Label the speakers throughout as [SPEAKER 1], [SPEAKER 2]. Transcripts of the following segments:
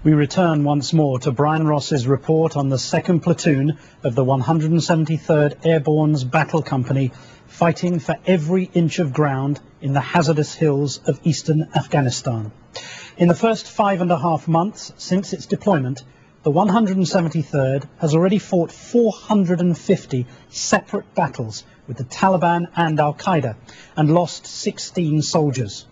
[SPEAKER 1] We return once more to Brian Ross's report on the 2nd Platoon of the 173rd Airborne's Battle Company fighting for every inch of ground in the hazardous hills of eastern Afghanistan. In the first 5.5 months since its deployment, the 173rd has already fought 450 separate battles with the Taliban and Al-Qaeda and lost 16 soldiers.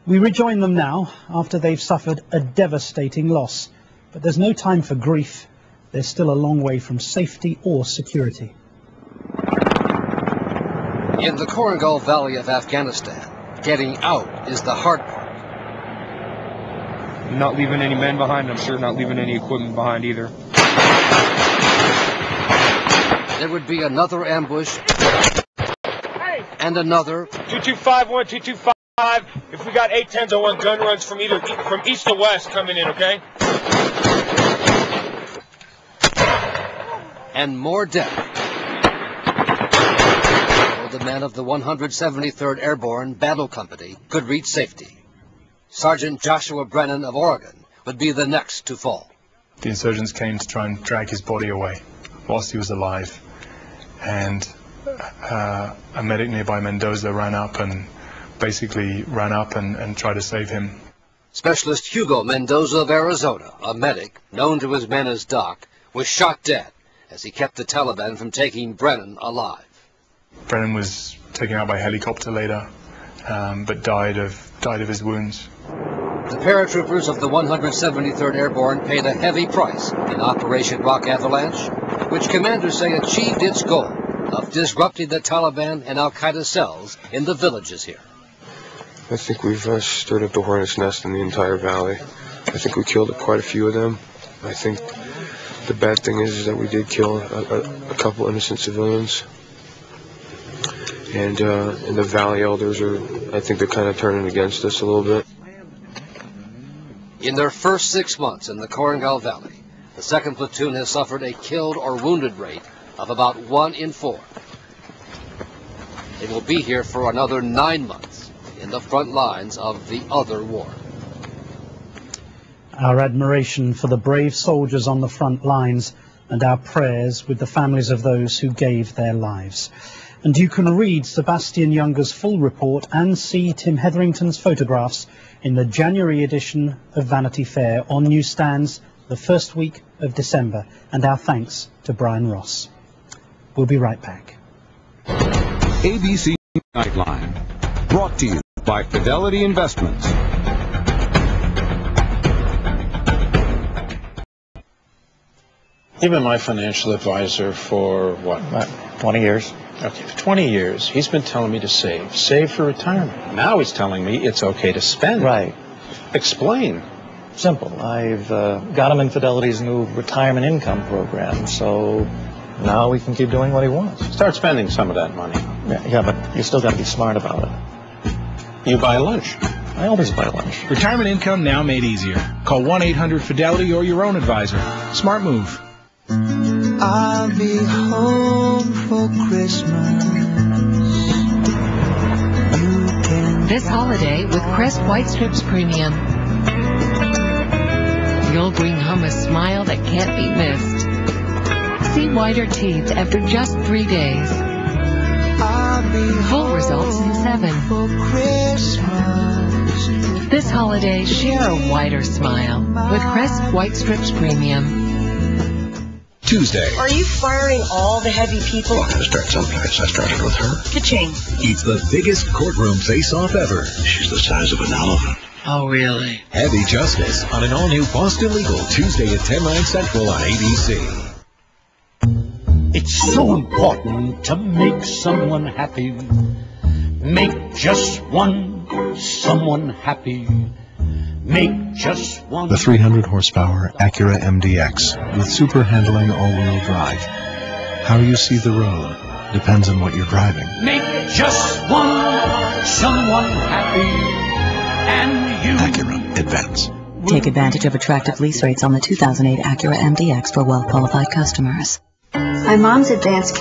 [SPEAKER 1] We rejoin them now after they've suffered a devastating loss. But there's no time for grief. They're still a long way from safety or security.
[SPEAKER 2] In the Korangal Valley of Afghanistan, getting out is the hard part.
[SPEAKER 3] Not leaving any men behind, I'm sure not leaving any equipment behind either.
[SPEAKER 2] There would be another ambush and another.
[SPEAKER 3] 2251, 225. If we got 810s, I want gun runs from east to west coming in, okay?
[SPEAKER 2] And more death. So the men of the 173rd Airborne Battle Company could reach safety. Sergeant Joshua Brennan of Oregon would be the next to fall.
[SPEAKER 4] The insurgents came to try and drag his body away whilst he was alive. And a medic nearby, Mendoza, ran up and tried to save him.
[SPEAKER 2] Specialist Hugo Mendoza of Arizona, a medic known to his men as Doc, was shot dead as he kept the Taliban from taking Brennan alive.
[SPEAKER 4] Brennan was taken out by helicopter later, but died of his wounds.
[SPEAKER 2] The paratroopers of the 173rd Airborne paid a heavy price in Operation Rock Avalanche, which commanders say achieved its goal of disrupting the Taliban and Al-Qaeda cells in the villages here.
[SPEAKER 5] I think we've stirred up the hornet's nest in the entire valley. I think we killed quite a few of them. I think the bad thing is that we did kill a couple innocent civilians. And the valley elders I think they're kind of turning against us a little bit.
[SPEAKER 2] In their first 6 months in the Korangal Valley, the 2nd Platoon has suffered a killed or wounded rate of about 1 in 4. They will be here for another 9 months in the front lines of the other war.
[SPEAKER 1] Our admiration for the brave soldiers on the front lines and our prayers with the families of those who gave their lives. And you can read Sebastian Younger's full report and see Tim Hetherington's photographs in the January edition of Vanity Fair on newsstands the first week of December. And our thanks to Brian Ross. We'll be right back.
[SPEAKER 6] ABC Nightline, brought to you by Fidelity Investments.
[SPEAKER 7] You've been my financial advisor for what?
[SPEAKER 8] 20 years.
[SPEAKER 7] Okay, for 20 years. He's been telling me to save. Save for retirement. Now he's telling me it's okay to spend.
[SPEAKER 8] Right.
[SPEAKER 7] Explain.
[SPEAKER 8] Simple. I've got him in Fidelity's new retirement income program, so now we can keep doing what he wants.
[SPEAKER 7] Start spending some of that money.
[SPEAKER 8] Yeah, but you still got to be smart about it.
[SPEAKER 7] You buy lunch.
[SPEAKER 8] I always buy lunch.
[SPEAKER 9] Retirement income now made easier. Call 1-800-FIDELITY or your own advisor. Smart move.
[SPEAKER 10] I'll be home for Christmas.
[SPEAKER 11] This holiday with Crest White Strips Premium. You'll bring home a smile that can't be missed. See whiter teeth after just 3 days. Full results in 7.
[SPEAKER 10] For Christmas.
[SPEAKER 11] This holiday, share a whiter smile with Crest White Strips Premium.
[SPEAKER 6] Tuesday.
[SPEAKER 12] Are you firing all the heavy people?
[SPEAKER 13] Well, I gotta start someplace. I started with her.
[SPEAKER 12] Ka-ching.
[SPEAKER 13] It's the biggest courtroom face-off ever. She's the size of an elephant.
[SPEAKER 12] Oh, really?
[SPEAKER 13] Heavy Justice on an all-new Boston Legal, Tuesday at 10/9 Central on ABC.
[SPEAKER 14] It's so important to make someone happy. Make just one someone happy. Make just one.
[SPEAKER 15] The 300 horsepower Acura MDX with super handling all-wheel drive. How you see the road depends on what you're driving.
[SPEAKER 14] Make just one someone happy, and you.
[SPEAKER 15] Acura Advance.
[SPEAKER 16] Take advantage of attractive lease rates on the 2008 Acura MDX for well-qualified customers.
[SPEAKER 17] My mom's advanced